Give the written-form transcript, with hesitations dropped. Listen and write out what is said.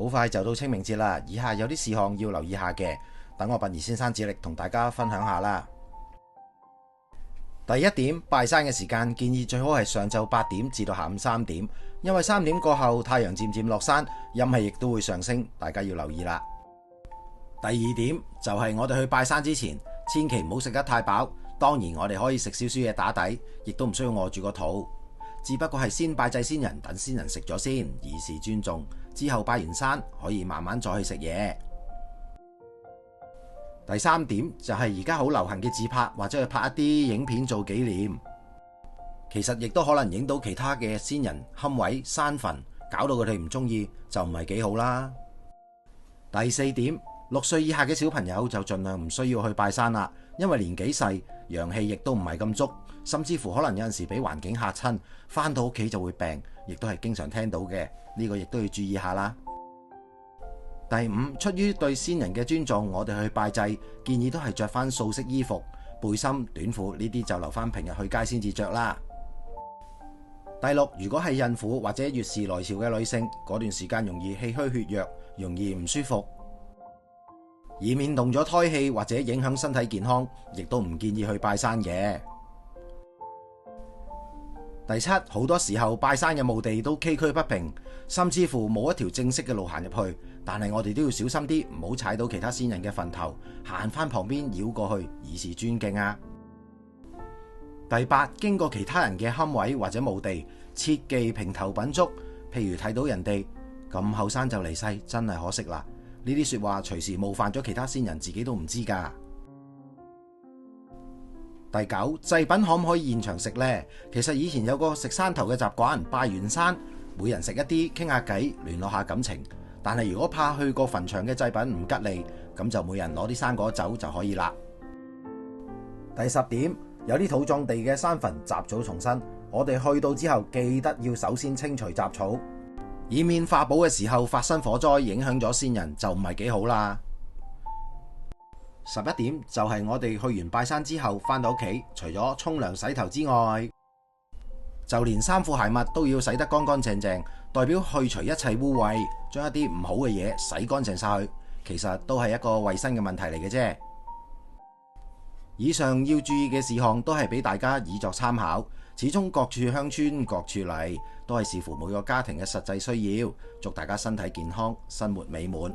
好快就到清明節啦，以下有啲事項要留意下嘅，等我殯儀先生致力同大家分享下啦。第一點，拜山嘅時間建議最好係上晝8點至到下午3點，因為3點過後太陽漸漸落山，陰氣亦都會上升，大家要留意啦。第二點就係我哋去拜山之前，千祈唔好食得太飽。當然我哋可以食少少嘢打底，亦都唔需要餓住個肚，只不過係先拜祭先人，等先人食咗先，以示尊重。之後拜完山可以慢慢再去食嘢。第三點就係而家好流行嘅自拍，或者去拍一啲影片做紀念，其實亦都可能影到其他嘅先人龕位、山墳，搞到佢哋唔中意，就唔係幾好啦。第四點，6歲以下嘅小朋友就盡量唔需要去拜山啦，因為年紀細，陽氣亦都唔係咁足，甚至乎可能有陣時俾環境嚇親，返到屋企就會病，亦都係經常聽到嘅，呢個亦都要注意下啦。第五，出於對先人嘅尊重，我哋去拜祭，建議都係着翻素色衣服，背心、短褲呢啲就留翻平日去街先至着啦。第六，如果係孕婦或者月事來潮嘅女性，嗰段時間容易氣虛血弱，容易唔舒服，以免動咗胎氣或者影響身體健康，亦都唔建議去拜山嘅。第七，好多時候拜山嘅墓地都崎嶇不平，甚至乎冇一條正式嘅路行入去，但係我哋都要小心啲，唔好踩到其他先人嘅墳頭，行翻旁邊繞過去，以示尊敬啊。第八，經過其他人嘅龕位或者墓地，切忌評頭品足，譬如睇到人哋咁後生就離世，真係可惜啦。呢啲說話隨時冒犯咗其他先人，自己都唔知㗎。第九，祭品可唔可以現場食呢？其實以前有個食山頭嘅習慣，拜完山每人食一啲，傾下偈，聯絡下感情。但係如果怕去過墳場嘅祭品唔吉利，咁就每人攞啲生果走就可以啦。第10點，有啲土葬地嘅山墳雜草叢生，我哋去到之後記得要首先清除雜草，以免化寶嘅時候發生火災，影響咗先人，就唔係幾好啦。11點就係我哋去完拜山之後返到屋企，除咗沖涼洗頭之外，就連衫褲鞋襪都要洗得乾乾淨淨，代表去除一切污穢，將一啲唔好嘅嘢洗乾淨晒去。其實都係一個衛生嘅問題嚟嘅啫。以上要注意嘅事項都係俾大家以作參考，始終各處鄉村各處例，都係視乎每個家庭嘅實際需要。祝大家身體健康，生活美滿。